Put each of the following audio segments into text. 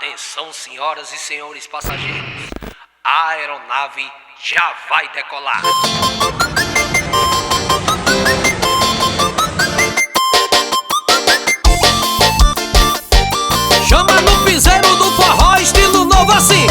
Atenção, senhoras e senhores passageiros, a aeronave já vai decolar. Chama no piseiro do forró, estilo novo assim.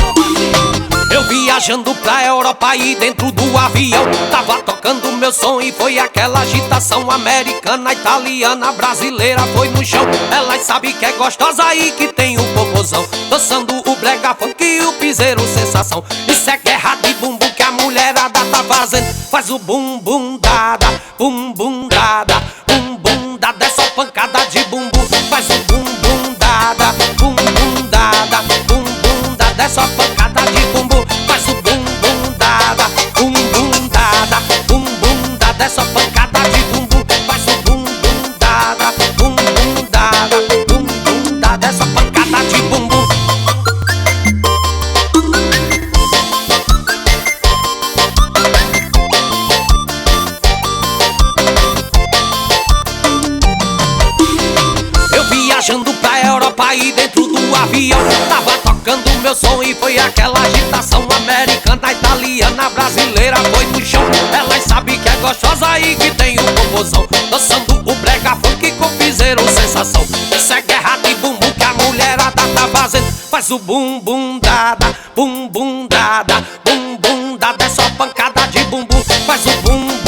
Eu viajando pra Europa e dentro do avião tava tocando meu som e foi aquela agitação. Americana, italiana, brasileira foi no chão. Elas sabem que é gostosa e que tem um popozão, dançando o brega funk e o piseiro sensação. Isso é guerra de bumbum que a mulherada tá fazendo. Faz o bumbum dada, bumbum dada, bumbum dada. É só pancada de bumbum. Faz o bumbum dada, bumbum dada, bumbum dada. É só pancada de bumbum. Faz o bumbum dada, bumbum dada, bumbum dada. É só pancada de bumbum. Faz o bumbum dada, bumbum dada, bumbum dada. É só pancada de bumbum. Eu viajando pra Europa e dentro do avião tava tocando meu som e foi aquela agitação. Americana, italiana, brasileira foi no chão. Elas sabem que é gostosa e que tem um popozão, dançando o brega funk com piseiro sensação. Isso é guerra de bumbum que a mulherada tá fazendo. Faz o bumbum dada, bumbum dada, bumbum dada. É só pancada de bumbum. Faz o bumbum